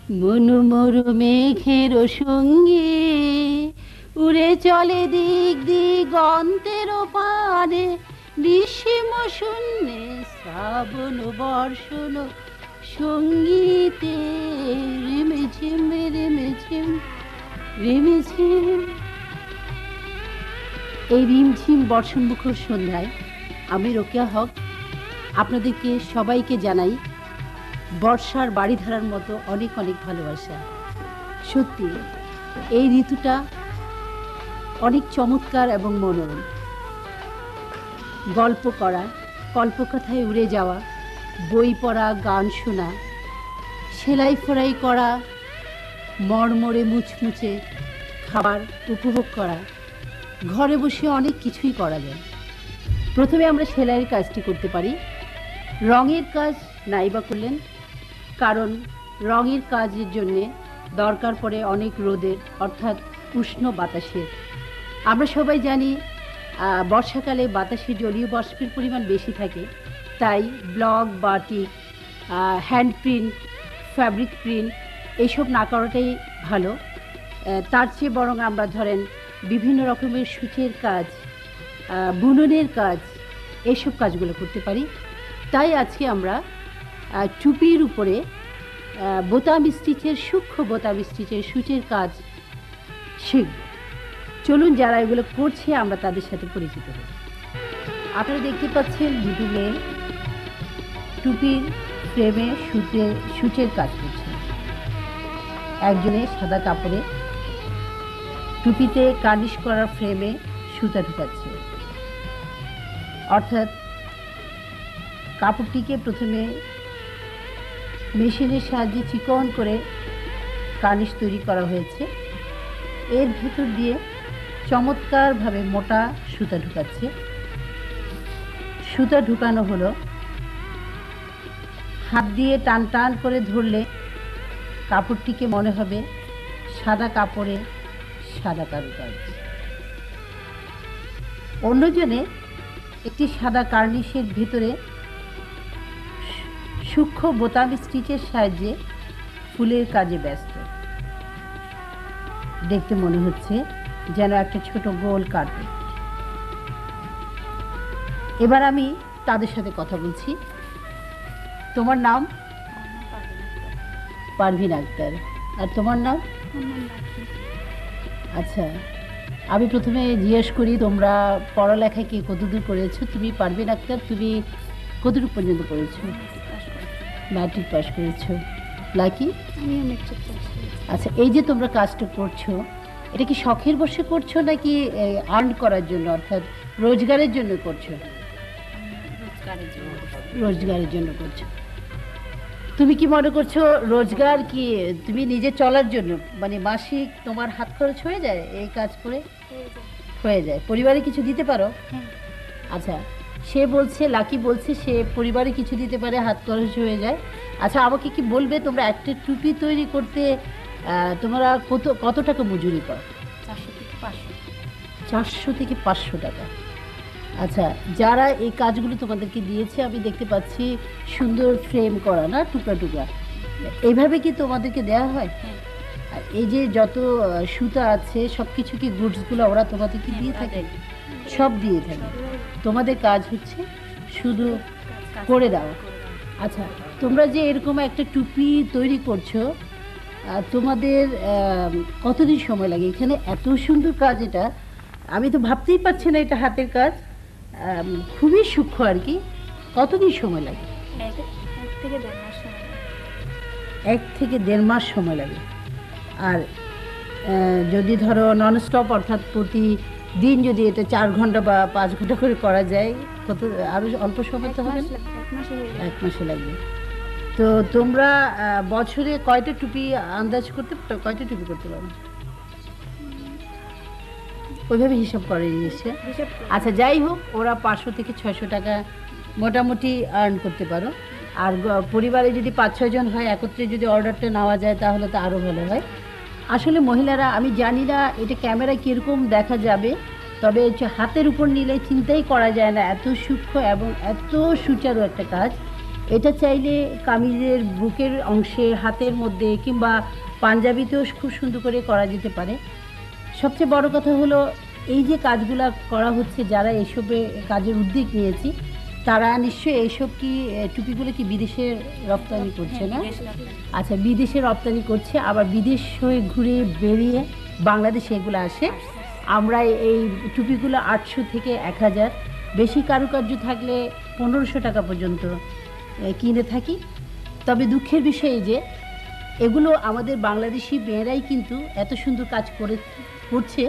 মনোমর মেঘের সঙ্গে উড়ে চলে দিক দিগন্তের পানে, নিঃসীম শূন্যে শ্রাবণ বর্ষণ সঙ্গীতে রিমিঝিম রিমিঝিম রিমিঝিম। এই রিমঝিম বর্ষণমুখর সন্ধ্যায় আমি রোকেয়া হক আপনাদেরকে সবাইকে জানাই বর্ষার বাড়ি ধারার মতো অনেক অনেক ভালোবাসা। সত্যি এই ঋতুটা অনেক চমৎকার এবং মনোরম। গল্প করা, কল্পকথায় উড়ে যাওয়া, বই পড়া, গান শোনা, সেলাই ফোড়াই করা, মরমরে মুচমুচে খাবার উপভোগ করা, ঘরে বসে অনেক কিছুই করা যায়। প্রথমে আমরা সেলাইয়ের কাজটি করতে পারি। রঙের কাজ নাইবা করলেন, কারণ রঙের কাজের জন্যে দরকার পড়ে অনেক রোদের অর্থাৎ উষ্ণ বাতাসের। আমরা সবাই জানি বর্ষাকালে বাতাসে জলীয় বাষ্পের পরিমাণ বেশি থাকে, তাই block, batik, hand print, fabric print এইসব না করাটাই ভালো। তার চেয়ে বরং আমরা ধরেন বিভিন্ন রকমের সূচের কাজ, বুননের কাজ, এইসব কাজগুলো করতে পারি। তাই আজকে আমরা টুপির উপরে বোতাম স্টিচের, সূক্ষ্ম বোতাম স্টিচের সূচের কাজ শিখব। চলুন যারা এগুলো করছে আমরা তাদের সাথে পরিচিত হই। আপনারা দেখতে পাচ্ছেন দুটো মেয়ে টুপির ফ্রেমে সূচের কাজ করছে। একজনে সাদা কাপড়ে টুপিতে কার্নিশ করার ফ্রেমে সুতা ঢুকাচ্ছে, অর্থাৎ কাপড়টিকে প্রথমে মেশিনের সাহায্যে চিকন করে কার্নিশ তৈরি করা হয়েছে। এর ভেতর দিয়ে চমৎকারভাবে মোটা সুতা ঢুকাচ্ছে। সুতা ঢুকানো হলো, হাত দিয়ে টান টান করে ধরলে কাপড়টিকে মনে হবে সাদা কাপড়ে সাদা কারুকাজ। অন্যজনে একটি সাদা কার্নিশের ভেতরে সূক্ষ্ম বোতাম স্টিচের সাহায্যে ফুলের কাজে ব্যস্ত। দেখতে মনে হচ্ছে যেন একটা ছোট গোল কার্পেট। এবার আমি তাদের সাথে কথা বলছি। তোমার নাম? পারভিন আক্তার। আর তোমার নাম? আচ্ছা, আমি প্রথমে জিজ্ঞেস করি তোমরা পড়ালেখা কি কতদূর করেছো? তুমি পারভিন আক্তার, তুমি কতদূর পর্যন্ত পড়েছো? ম্যাট্রিক পাস করেছো। লাকি? আচ্ছা, এই যে তোমরা কাজটা করছো, এটা কি শখের বশে করছো নাকি আর্ন করার জন্য, অর্থাৎ রোজগারের জন্য করছো? রোজগারের জন্য করছো। তুমি কি মনে করছো রোজগার কি তুমি নিজে চলার জন্য, মানে মাসিক তোমার হাত খরচ হয়ে যায় এই কাজ করে? হয়ে যায়। পরিবারে কিছু দিতে পারো? আচ্ছা, সে বলছে, লাকি বলছে সে পরিবারে কিছু দিতে পারে, হাত খরচ হয়ে যায়। আচ্ছা, আমাকে কি বলবে তোমরা একটা টুপি তৈরি করতে তোমরা কত টাকা মজুরি পাও? 400 থেকে 500 টাকা। আচ্ছা, যারা এই কাজগুলো তোমাদেরকে দিয়েছে আমি দেখতে পাচ্ছি সুন্দর ফ্রেম করা, না টুকরা টুকরা, এইভাবে কি তোমাদেরকে দেওয়া হয়? আর এই যে যত সুতা আছে সব কিছু কি গুডসগুলো ওরা তোমাদেরকে দিয়ে থাকে? সব দিয়ে থাকে। তোমাদের কাজ হচ্ছে শুধু করে দেওয়া। আচ্ছা, তোমরা যে এরকম একটা টুপি তৈরি করছো, তোমাদের কতদিন সময় লাগে? এখানে এত সুন্দর কাজ, এটা আমি তো ভাবতেই পারছি না এটা হাতের কাজ, খুবই সূক্ষ্ম আর কি। কতদিন সময় লাগে? 1 থেকে 1.5 মাস সময় লাগে। আর যদি ধরো ননস্টপ, অর্থাৎ প্রতিদিন যদি এটা 4 ঘন্টা বা 5 ঘন্টা করে করা যায়, কত আরও অল্প সময় তো হবে? 1 মাসে লাগবে। তো তোমরা বছরে কয়টা টুপি আন্দাজ করতে পারো? কয়টা টুপি করতে পারো? ওইভাবে হিসাব করে নিচ্ছে। আচ্ছা, যাই হোক, ওরা 500 থেকে 600 টাকা মোটামুটি আর্ন করতে পারো। আর পরিবারে যদি 5-6 জন হয়, একত্রে যদি অর্ডারটা নেওয়া যায় তাহলে তো আরও ভালো হয়। আসলে মহিলারা, আমি জানি না এটা ক্যামেরায় কীরকম দেখা যাবে, তবে হাতের উপর নিলে চিন্তাই করা যায় না এত সূক্ষ্ম এবং এত সুচারু একটা কাজ। এটা চাইলে কামিজের বুকের অংশে, হাতের মধ্যে কিংবা পাঞ্জাবিতেও খুব সুন্দর করে করা যেতে পারে। সবচেয়ে বড় কথা হলো এই যে কাজগুলো করা হচ্ছে, যারা এইসবে কাজের উদ্যোগ নিয়েছি তারা নিশ্চয়ই এইসব কি টুপিগুলো কি বিদেশে রপ্তানি করছে না? আচ্ছা, বিদেশে রপ্তানি করছে, আবার বিদেশ হয়ে ঘুরে বেরিয়ে বাংলাদেশে এগুলো আসে। আমরা এই টুপিগুলো 800 থেকে 1000, বেশি কারুকার্য থাকলে 1500 টাকা পর্যন্ত কিনে থাকি। তবে দুঃখের বিষয় যে এগুলো আমাদের বাংলাদেশি মেয়েরাই কিন্তু এত সুন্দর কাজ করছে,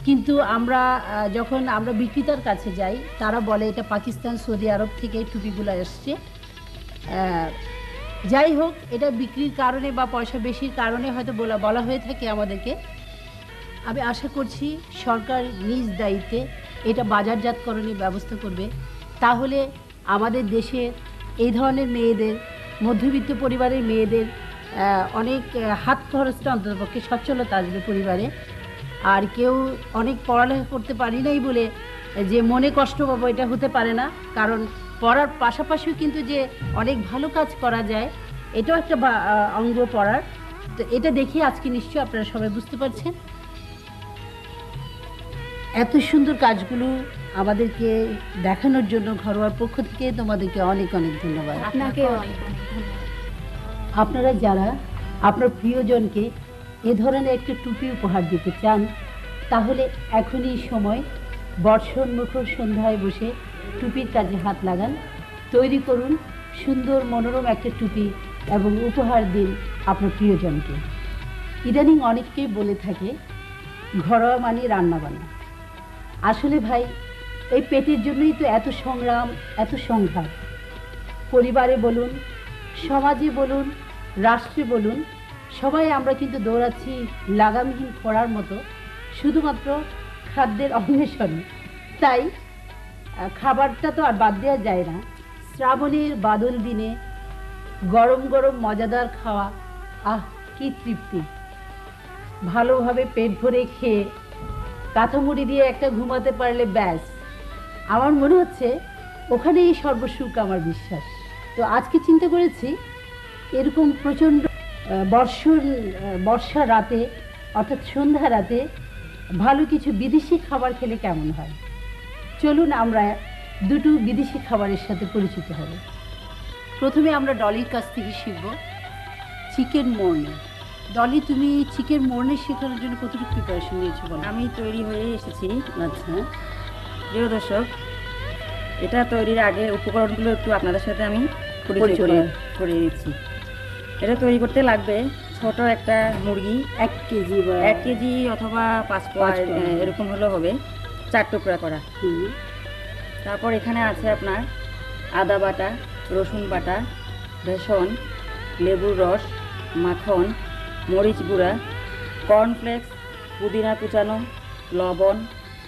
কিন্তু যখন আমরা বিক্রেতার কাছে যাই তারা বলে এটা পাকিস্তান, সৌদি আরব থেকে টুপিগুলো আসছে। যাই হোক, এটা বিক্রির কারণে বা পয়সা বেশির কারণে হয়তো বলা হয়ে থাকে আমাদেরকে। আমি আশা করছি সরকার নিজ দায়িত্বে এটা বাজারজাতকরণের ব্যবস্থা করবে, তাহলে আমাদের দেশে এই ধরনের মেয়েদের, মধ্যবিত্ত পরিবারের মেয়েদের অনেক হাত খরচটা অন্ততপক্ষে সচ্ছলতা আসবে পরিবারে। আর কেউ অনেক পড়ালেখা করতে পারি নাই বলে যে মনে কষ্ট পাবো, এটা হতে পারে না। কারণ পড়ার পাশাপাশিও কিন্তু যে অনেক ভালো কাজ করা যায়, এটাও একটা অঙ্গ পড়ার। তো এটা দেখে আজকে নিশ্চয়ই আপনারা সবাই বুঝতে পারছেন। এত সুন্দর কাজগুলো আমাদেরকে দেখানোর জন্য ঘরোয়ার পক্ষ থেকে তোমাদেরকে অনেক অনেক ধন্যবাদ। আপনাকে অনেক অনেক ধন্যবাদ। আপনারা যারা আপনার প্রিয়জনকে এ ধরনের একটা টুপি উপহার দিতে চান, তাহলে এখনই সময়, বর্ষণমুখর সন্ধ্যায় বসে টুপির কাজে হাত লাগান, তৈরি করুন সুন্দর মনোরম একটা টুপি এবং উপহার দিন আপনার প্রিয়জনকে। ইদানিং অনেককেই বলে থাকে ঘরোয়া মানে রান্নাবান্না। আসলে ভাই, এই পেটের জন্যই তো এত সংগ্রাম, এত সংঘাত। পরিবারে বলুন, সমাজে বলুন, রাষ্ট্রে বলুন, সবাই আমরা কিন্তু দৌড়াচ্ছি লাগামহীন খরার মতো শুধুমাত্র খাদ্যের অন্বেষণে। তাই খাবারটা তো আর বাদ দেওয়া যায় না। শ্রাবণের বাদল দিনে গরম গরম মজাদার খাওয়া, আহ কি তৃপ্তি! ভালোভাবে পেট ভরে খেয়ে কাঁথামুড়ি দিয়ে একটা ঘুমাতে পারলে ব্যাস, আমার মনে হচ্ছে ওখানেই সর্বসুখ, আমার বিশ্বাস। তো আজকে চিন্তা করেছি এরকম প্রচণ্ড বর্ষা রাতে, অর্থাৎ সন্ধ্যা রাতে ভালো কিছু বিদেশি খাবার খেলে কেমন হয়। চলুন আমরা দুটো বিদেশি খাবারের সাথে পরিচিত হব। প্রথমে আমরা ডলির কাছ থেকে শিখব চিকেন মোর্নি। ডলি, তুমি চিকেন মোর্নি শেখানোর জন্য কতটুকু প্রিপারেশন নিয়েছো বলো? আমি তৈরি হয়ে এসেছি। আচ্ছা, প্রিয় দর্শক, এটা তৈরির আগে উপকরণগুলো একটু আপনাদের সাথে আমি পরিচয় করে দিচ্ছি। এটা তৈরি করতে লাগবে ছোট একটা মুরগি, 1 কেজি বা 1 কেজি অথবা 5 পোয়া এরকম হলেও হবে, 4 টুকরা করা। তারপর এখানে আছে আপনার আদা বাটা, রসুন বাটা, বেসন, লেবুর রস, মাখন, মরিচ গুঁড়া, কর্নফ্লেক্স, পুদিনা কুচানো, লবণ,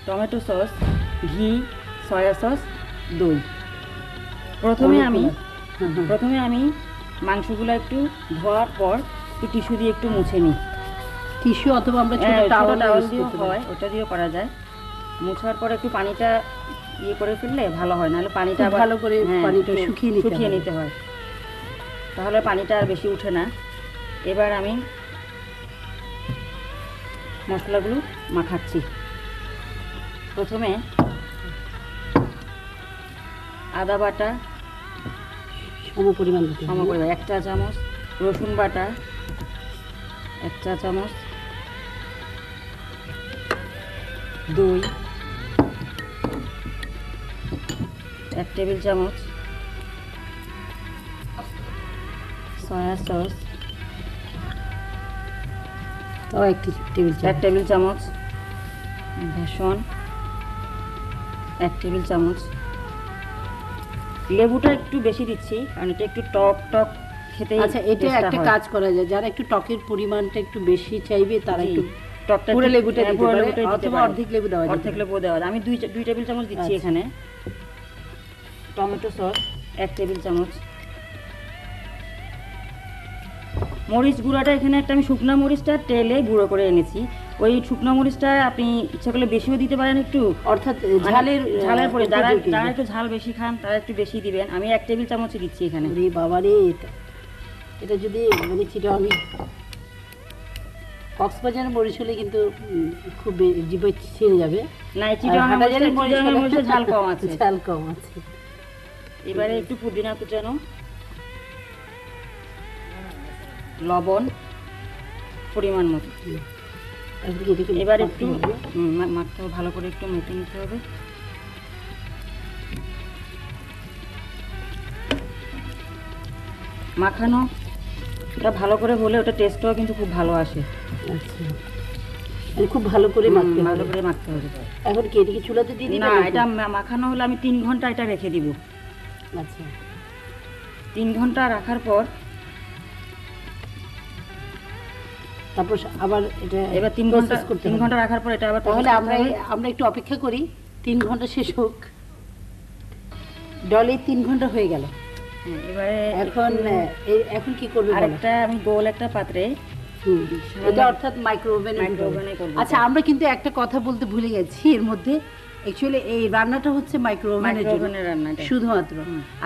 টমেটো সস, ঘি, সয়া সস, দই। প্রথমে আমি মাংসগুলো একটু ধোয়ার পর একটু টিস্যু দিয়ে একটু মুছে নিই। টিস্যু অথবা আমরা টাওয়াল দিয়েও হয়, ওটা দিয়েও করা যায়। মুছার পরে একটু পানিটা ইয়ে করে ফেললে ভালো হয়, নাহলে পানিটা ভালো করে পানিটা শুকিয়ে নিতে হয়, তাহলে পানিটা আর বেশি উঠে না। এবার আমি মশলাগুলো মাখাচ্ছি। প্রথমে আদা বাটা সমপরিমাণ 1 চা চামচ, রসুন বাটা 1 চা চামচ, দই 1 টেবিল চামচ, সয়া সস 1 টেবিল চামচ, বেসন 1 টেবিল চামচ। লেবুটা একটু বেশি দিচ্ছি কারণ এটা একটু টক টক খেতে। আচ্ছা, এটা একটা কাজ করা যায়, যারা একটু টকের পরিমাণটা একটু বেশি চাইবে তারা একটু টকটা পুরো লেবুটা দিতে পারে, অথবা অর্ধেক লেবু দেওয়া যায়। অর্ধেক লেবু দেওয়া যায়। আমি 2 টেবিল চামচ দিচ্ছি এখানে। টমেটো সস 1 টেবিল চামচ, মরিচ গুঁড়াটা এখানে একটা আমি শুকনো মরিচটা তেলে গুঁড়ো করে এনেছি। ওই শুকনো মরিচটা আপনি ইচ্ছা করলে বেশিও দিতে পারেন একটু, অর্থাৎ ঝালের পরে যারা উপযোগী। যারা একটু ঝাল বেশি খান তারা একটু বেশি দিবেন। আমি 1 টেবিল চামচই দিচ্ছি এখানে। রে বাবা রে, এটা যদি মানে চিটাং কক্সবাজারের মরিচ হলে কিন্তু খুব জিভে ছিঁড়ে যাবে। না, চিটাগাংয়ের মরিচে ঝাল কম আছে। ঝাল কম আছে। এবারে একটু পুদিনা কুচানো, লবণ পরিমাণ মতো। এবার একটু মাখতে হবে, ভালো করে একটু মেখে নিতে হবে। মাখানো এটা ভালো করে হলে ওটা টেস্টটাও কিন্তু খুব ভালো আসে। আচ্ছা, খুব ভালো করে মাখতে হবে। ভালো করে মাখতে হবে। এখন কি এটাকে চুলাতে দিয়ে দিই? না, এটা মাখানো হলে আমি 3 ঘন্টা এটা রেখে দিব। আচ্ছা, 3 ঘন্টা রাখার পর তারপর আবার এটা এবার 3 ঘন্টা রাখার পর এটা আবার তাহলে আমরা একটু অপেক্ষা করি 3 ঘন্টা শেষ হোক। ডলে 3 ঘন্টা হয়ে গেল। এবারে এখন কি করবে? আরেকটা আমি গোল একটা পাত্রে, এটা অর্থাৎ মাইক্রোওভেনে করব। আচ্ছা, আমরা কিন্তু একটা কথা বলতে ভুলে গেছি এর মধ্যে। অ্যাকচুয়ালি এই রান্নাটা হচ্ছে মাইক্রোওভেনের জন্য শুধুমাত্র।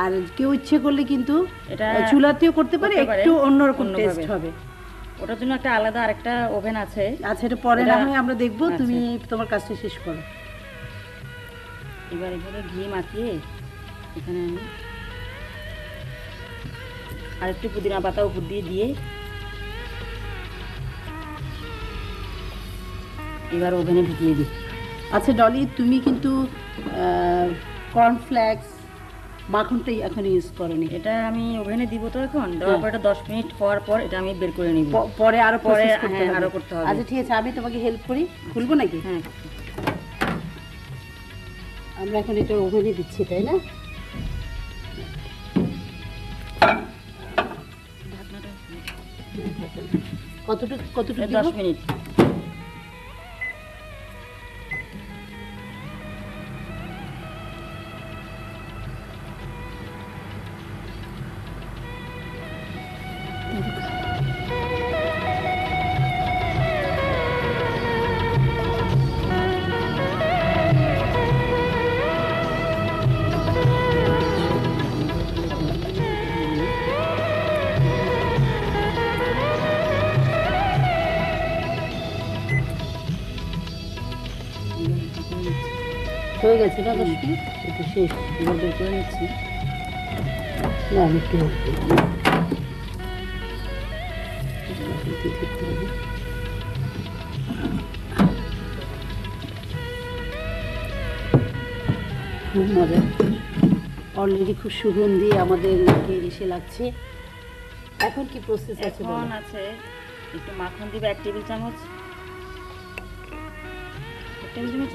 আর কেউ ইচ্ছে করলে কিন্তু এটা চুলাতেও করতে পারে, একটু অন্যরকম টেস্ট হবে। ওটার জন্য একটা আলাদা আরেকটা ওভেন আছে। আচ্ছা, এটা পরে না হয় আমরা দেখবো। তুমি তোমার কাজটা শেষ করো। এবার এখানে ঘি মাখিয়ে এখানে আমি আর একটু পুদিনা পাতা উপর দিয়ে এবার ওভেনে ঢুকিয়ে দিই। আচ্ছা ডলি, তুমি কিন্তু কর্নফ্লেক্স মাখনটাই এখন ইউজ করনি। এটা আমি ওভেনে দিব তো এখন, দেওয়ার পর 10 মিনিট হওয়ার পর এটা আমি বের করে নিব। পরে আরো আরো করতে হবে। আচ্ছা ঠিক আছে, আমি তোমাকে হেল্প করি। খুলবো নাকি? হ্যাঁ, আমরা এখন এটা ওভেনে দিচ্ছি, তাই না? কতটুকু 10 মিনিট। হয়ে গেছে না? 10 মিনিট এটা শেষ। এবার বের করে নিচ্ছি। না, আমি একটু খুব মজা। অলরেডি খুব সুগন্ধি আমাদের নাকে এসে লাগছে। এখন কি প্রসেস আছে? এখন আছে একটু মাখন দিবে 1 টেবিল চামচ।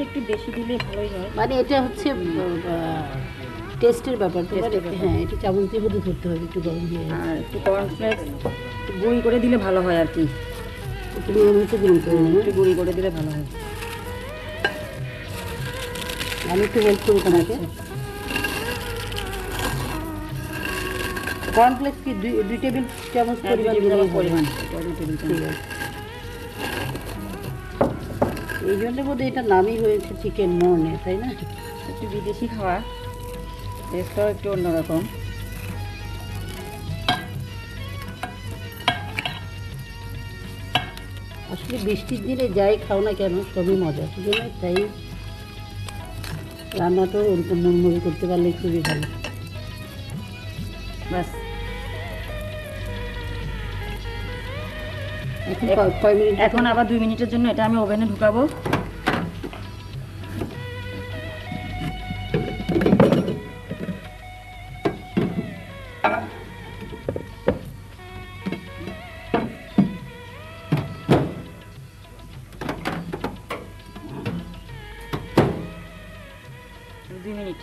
একটু বেশি দিলে ভালোই হয়। মানে এটা হচ্ছে টেস্টের ব্যাপার। হ্যাঁ, একটু চামচ দিয়ে বোধ করতে হবে, একটু গরম দিয়ে। আর একটু কর্নফ্লেক্স গুঁড়ি করে দিলে ভালো হয় আর কি। তুমি আমি একটু গুঁড়ি করে নেবো। একটু গুঁড়ি করে দিলে ভালো হয়। আমি একটু হেল্প করি তোমাকে। কর্নফ্লেক্স কি 2 টেবিল চামচ পরিমাণ? ঠিক আছে। এই জন্য বোধহয় এটা নামই হয়েছে চিকেন মর্নে, তাই না? একটু বিদেশি খাওয়া, টেস্টটাও একটু অন্যরকম। আসলে বৃষ্টির দিনে যাই খাও না কেন সবই মজা। সেই জন্য তাই রান্নাটাও ওরকম মুড়মুড়ি করতে পারলে খুবই ভালো। ব্যাস, এখন কয় মিনিট? এখন আবার 2 মিনিটের জন্য এটা আমি ওভেনে ঢুকাবো। মিনিট।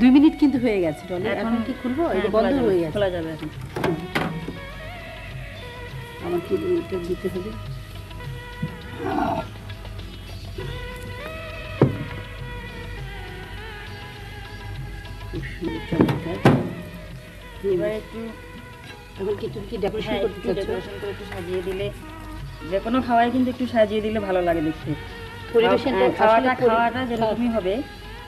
2 মিনিট কিন্তু হয়ে গেছে। এখন কি খুলবো? এটা বন্ধ হয়ে গেছে। খোলা যাবে এখন। আমার কি এটা দিতে হবে? খুব সুন্দর চমৎকার। এবার একটু এখন কি তুমি কি ডেকোরেশন হ্যাঁ, করতে একটু চাচ্ছ? ডেকোরেশন করে একটু সাজিয়ে দিলে, যে কোনো খাওয়াই কিন্তু একটু সাজিয়ে দিলে ভালো লাগে দেখতে। পরিবেশনটা খাওয়াটা আসলে খাওয়াটা যেরকমই হবে,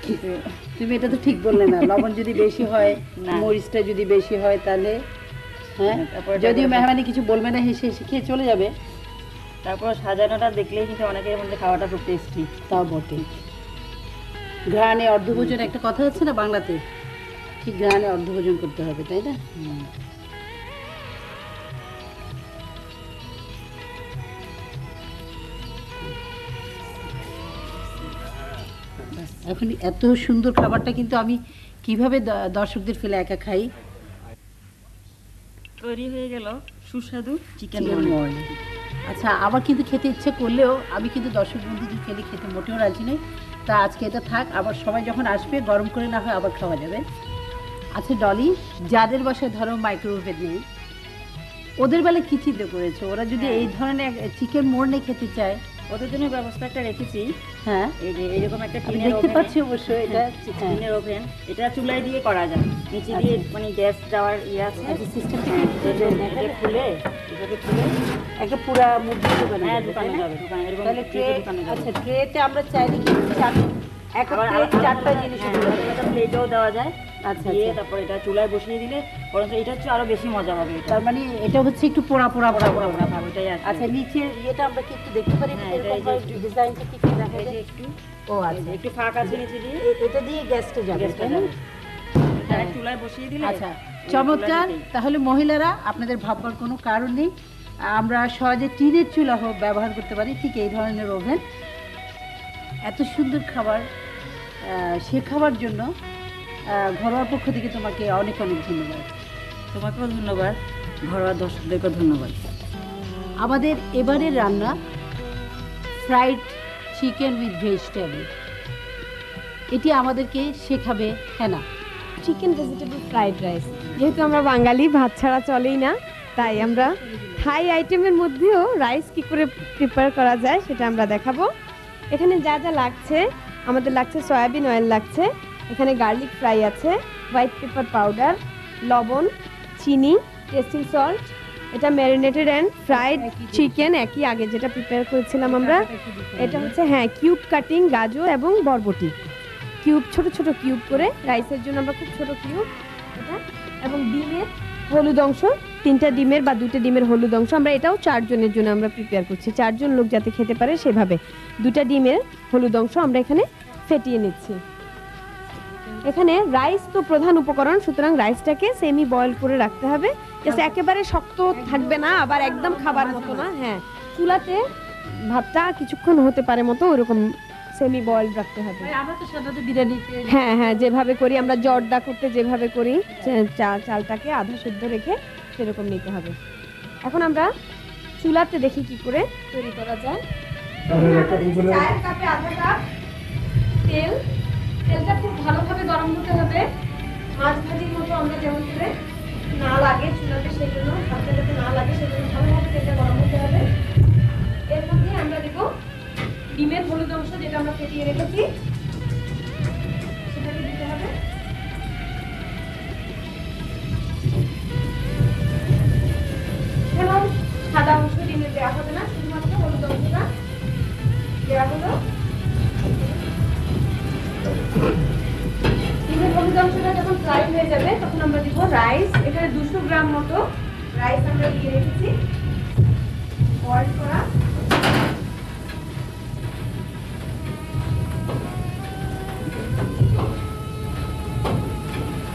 কিন্তু তুমি এটা তো ঠিক বললে না, লবণ যদি বেশি হয়, না। মরিচটা যদি বেশি হয় তাহলে হ্যাঁ, তারপরে যদিও মেহমানি কিছু বলবে না, হেসে হেসে খেয়ে চলে যাবে। তারপর সাজানোটা দেখলেই কিন্তু অনেকের মধ্যে খাওয়াটা খুব টেস্টি। তাও বটে। ঘ্রাণে অর্ধভোজন একটা কথা আছে না বাংলাতে, ঠিক ঘ্রাণে অর্ধভোজন করতে হবে, তাই না? এখন এত সুন্দর খাবারটা কিন্তু আমি কিভাবে দর্শকদের ফেলে একা খাই। তৈরি হয়ে গেল সুস্বাদু চিকেন চিকেন মর্নিং। আচ্ছা, আবার কিন্তু খেতে ইচ্ছে করলেও আমি কিন্তু দর্শক বন্ধুদের ফেলে খেতে মোটেও রাজি নই। তা আজকে এটা থাক, আবার সবাই যখন আসবে গরম করে না হয় আবার খাওয়া যাবে। আচ্ছা ডলি, যাদের বাসায় ধরো মাইক্রোওয়েভ নেই, ওদের বেলা কি চিন্তা করেছো? ওরা যদি এই ধরনের চিকেন মোর্নে খেতে চায়, ওদের জন্য ব্যবস্থা একটা রেখেছি। হ্যাঁ, এই যে এরকম একটা আমি টিনের দেখতে ওভেন, পাচ্ছি অবশ্য এটা। টিনের ওভেন, এটা চুলায় দিয়ে করা যায়, নিচে দিয়ে মানে গ্যাস যাওয়ার ইয়ে আছে। সিস্টেমটা এটা খুলে এটাকে খুলে একটা পুরা মুরগি দোকানে হ্যাঁ যাবে, দোকানে তাই না? যাবে, দোকানে এরকম তাহলে ট্রে, দোকানে যাবে। আচ্ছা ট্রেতে আমরা চাইলে কি একটা আবার প্লেট চারটা জিনিস একটা প্লেটও দেওয়া যায়। আচ্ছা, দিয়ে আচ্ছা। তারপর এটা চুলায় বসিয়ে দিলে বরঞ্চ এটা হচ্ছে আরো বেশি মজা হবে। এটা তার মানে এটা হচ্ছে একটু পোড়া পোড়া পোড়া পোড়া পোড়া ভাব, এটাই আছে। আচ্ছা, নিচের ইয়েটা আমরা কি একটু দেখতে পারি? হ্যাঁ, এরকম এটা এই যে ভাবে ডিজাইনটা কি কি দেখা এই যে যায়? একটু ও আচ্ছা, একটু ফাঁক আছে নিচে দিয়ে, এটা দিয়ে গ্যাসটা যাবে, গ্যাসটা তাই না? যাবে। ডাইরেক্ট চুলায় বসিয়ে দিলে আচ্ছা, ওই চমৎকার। চুলা দিতেই। তাহলে মহিলারা আপনাদের ভাববার কোনো কারণ নেই, আমরা সহজে টিনের চুলা হোক ব্যবহার করতে পারি, ঠিক এই ধরনের ওভেন। এত সুন্দর খাবার শেখাবার জন্য ঘরোয়ার পক্ষ থেকে তোমাকে অনেক অনেক ধন্যবাদ। তোমাকেও ধন্যবাদ, ঘরোয়া দর্শকদেরকেও ধন্যবাদ। আমাদের এবারের রান্না ফ্রাইড চিকেন উইথ ভেজিটেবল, এটি আমাদেরকে শেখাবে Hena. Chicken vegetable fried rice. যেহেতু আমরা বাঙালি, ভাত ছাড়া চলেই না, তাই আমরা হাই আইটেমের মধ্যেও রাইস কি করে প্রিপেয়ার করা যায় সেটা আমরা দেখাবো। এখানে যা যা লাগছে, আমাদের লাগছে সয়াবিন অয়েল লাগছে, এখানে গার্লিক ফ্রাই আছে, হোয়াইট পেপার পাউডার, লবণ, চিনি, টেস্টিং সল্ট। এটা ম্যারিনেটেড অ্যান্ড ফ্রাইড চিকেন, একই আগে যেটা প্রিপেয়ার করেছিলাম আমরা। এটা হচ্ছে হ্যাঁ কিউব কাটিং গাজর এবং বরবটি, কিউব ছোট ছোট কিউব করে, রাইসের জন্য আমরা খুব ছোট কিউব এটা। এবং ডিমের হলুদ অংশ, 3টা ডিমের বা 2টা ডিমের হলুদ অংশ, আমরা এটাও 4 জনের জন্য আমরা প্রিপেয়ার করছি, 4 জন লোক যাতে খেতে পারে সেভাবে 2টা ডিমের হলুদ অংশ আমরা এখানে ফেটিয়ে নিচ্ছি। এখানে রাইস তো প্রধান উপকরণ, সুতরাং রাইসটাকে সেমি বয়েল করে রাখতে হবে, জাস্ট একেবারে শক্ত থাকবে না, আবার একদম খাবার মতো না। হ্যাঁ, চুলাতে ভাতটা কিছুক্ষণ হতে পারে মতো ওরকম সেমি বয়েল রাখতে হবে। আমরা তো সাধারণত বিরিয়ানিতে হ্যাঁ হ্যাঁ, যেভাবে করি আমরা জর্দা করতে যেভাবে করি, চালটাকে আধা সেদ্ধ রেখে সেরকম নিতে হবে। এখন আমরা চুলাতে দেখি কি করে তৈরি করা যায়। চায়ের কাপে আধা কাপ তেল, তেলটা খুব ভালোভাবে গরম হতে হবে, মাছ ভাজির মতো আমরা যেমন করে না লাগে চুলাতে, সেই জন্য ভাতটা যাতে না লাগে সেজন্য ভালোভাবে তেলটা গরম হতে হবে। এর মধ্যে আমরা দেব ডিমের হলুদ অংশ যেটা আমরা ফেটিয়ে রেখেছি, সেটাকে দিতে হবে। যেমন সাদা অংশ ডিমের দেওয়া হবে না, শুধুমাত্র হলুদ অংশটা দেওয়া হলো। ডিমের হলুদ অংশটা যখন ফ্রাই হয়ে যাবে তখন আমরা দিব রাইস। এখানে 200 গ্রাম মতো রাইস আমরা দিয়ে রেখেছি বয়েল করা।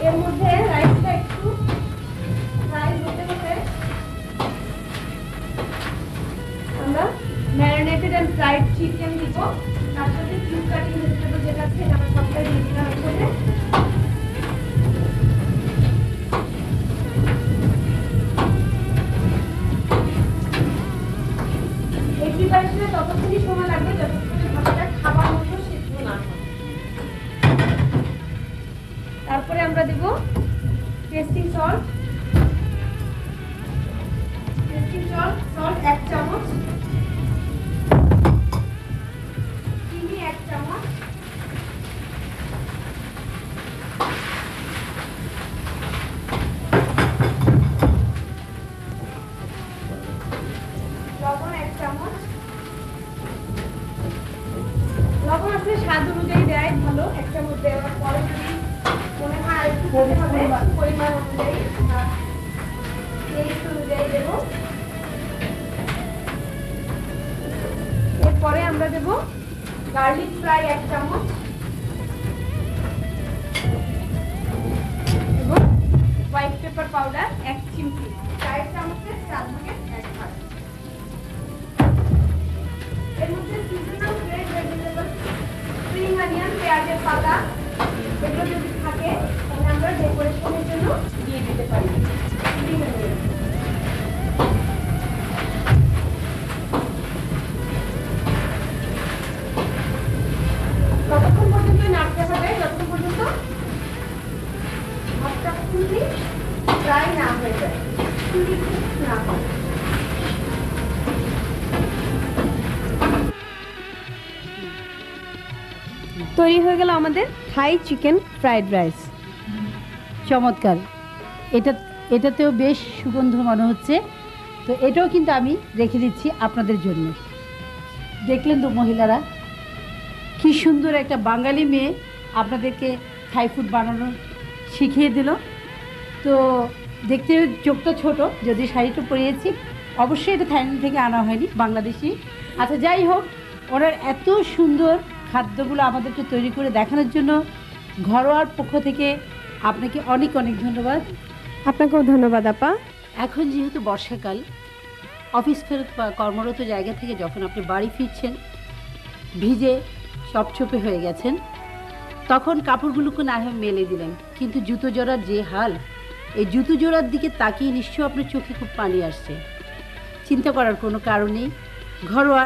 এর মধ্যে রাইসটা একটু ফ্রাই হতে হতে আমরা ম্যারিনেটেড এন্ড ফ্রাইড চিকেন দিব, তার সাথে কিউব কাটিং ভেজিটেবল যেটা আছে এটা আমরা সবটাই দিয়ে দিলাম এখানে। এই প্রিপারেশনে ততক্ষণই সময় লাগবে যতক্ষণে ভাতটা খাবার মতো সিদ্ধ না হয়। তারপরে আমরা দেব টেস্টিং সল্ট, 1 চামচ, চিনি 1 চামচ, ভালো। এক চামচ দেওয়ার পরে যদি মনে হয় আর একটু দিতে হবে পরিমাণ অনুযায়ী, টেস্ট অনুযায়ী দেবো। এরপরে আমরা দেবো গার্লিক ফ্রাই 1 চামচ এবং হোয়াইট পেপার পাউডার 1 চিমটি, 4 চামচের 4 ভাগের 1 ভাগ। এর মধ্যে seasonal fresh vegetable, spring onion, পেঁয়াজের পাতা এগুলো যদি থাকে তাহলে আমরা ডেকোরেশনের জন্য দিয়ে দিতে পারি। স্প্রিং অনিয়ন ততক্ষণ পর্যন্ত নাড়তে হবে যতক্ষণ পর্যন্ত ভাতটা ফুললি ফ্রাই না হয়ে যায়, ফুললি না হয়। তৈরি হয়ে গেল আমাদের থাই চিকেন ফ্রাইড রাইস। চমৎকার, এটাতেও বেশ সুগন্ধ মনে হচ্ছে। তো এটাও কিন্তু আমি রেখে দিচ্ছি আপনাদের জন্য। দেখলেন তো মহিলারা, কি সুন্দর একটা বাঙালি মেয়ে আপনাদেরকে থাই ফুড বানানো শিখিয়ে দিল। তো দেখতে চোখটা ছোট, যদি শাড়িটা পরিয়েছি, অবশ্যই এটা থাইল্যান্ড থেকে আনা হয়নি, বাংলাদেশি। আচ্ছা যাই হোক, ওনার এত সুন্দর খাদ্যগুলো আমাদেরকে তৈরি করে দেখানোর জন্য ঘরোয়ার পক্ষ থেকে আপনাকে অনেক অনেক ধন্যবাদ। আপনাকেও ধন্যবাদ আপা। এখন যেহেতু বর্ষাকাল, অফিস ফেরত বা কর্মরত জায়গা থেকে যখন আপনি বাড়ি ফিরছেন, ভিজে চপচপে হয়ে গেছেন, তখন কাপড়গুলোকে না হয় মেলে দিলেন, কিন্তু জুতো জোড়ার যে হাল, এই জুতো জোড়ার দিকে তাকিয়ে নিশ্চয়ই আপনার চোখে খুব পানি আসছে। চিন্তা করার কোনো কারণ নেই, ঘরোয়া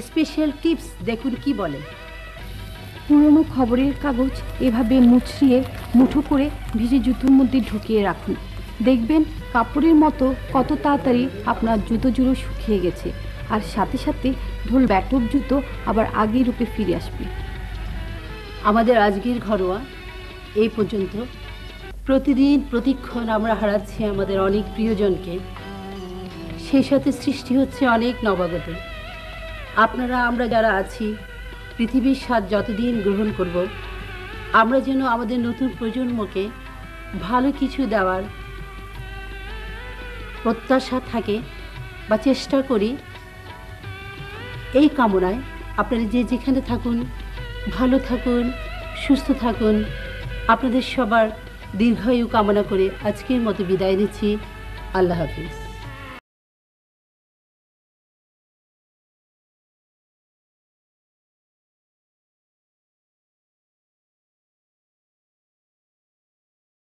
স্পেশাল টিপস দেখুন কি বলে। পুরনো খবরের কাগজ এভাবে মুচড়িয়ে মুঠো করে ভিজে জুতোর মধ্যে ঢুকিয়ে রাখুন। দেখবেন কাপড়ের মতো কত তাড়াতাড়ি আপনার জুতো জুড়ো শুকিয়ে গেছে, আর সাথে সাথে ঢোল ব্যাটক জুতো আবার আগের রূপে ফিরে আসবে। আমাদের আজকের ঘরোয়া এই পর্যন্ত। প্রতিদিন প্রতিক্ষণ আমরা হারাচ্ছি আমাদের অনেক প্রিয়জনকে, সেই সাথে সৃষ্টি হচ্ছে অনেক নবাগত। আপনারা আমরা যারা আছি, পৃথিবীর স্বাদ যতদিন গ্রহণ করব, আমরা যেন আমাদের নতুন প্রজন্মকে ভালো কিছু দেওয়ার প্রত্যাশা থাকে বা চেষ্টা করি। এই কামনায় আপনারা যে যেখানে থাকুন, ভালো থাকুন, সুস্থ থাকুন। আপনাদের সবার দীর্ঘায়ু কামনা করে আজকের মতো বিদায় নিচ্ছি। আল্লাহ হাফিজ।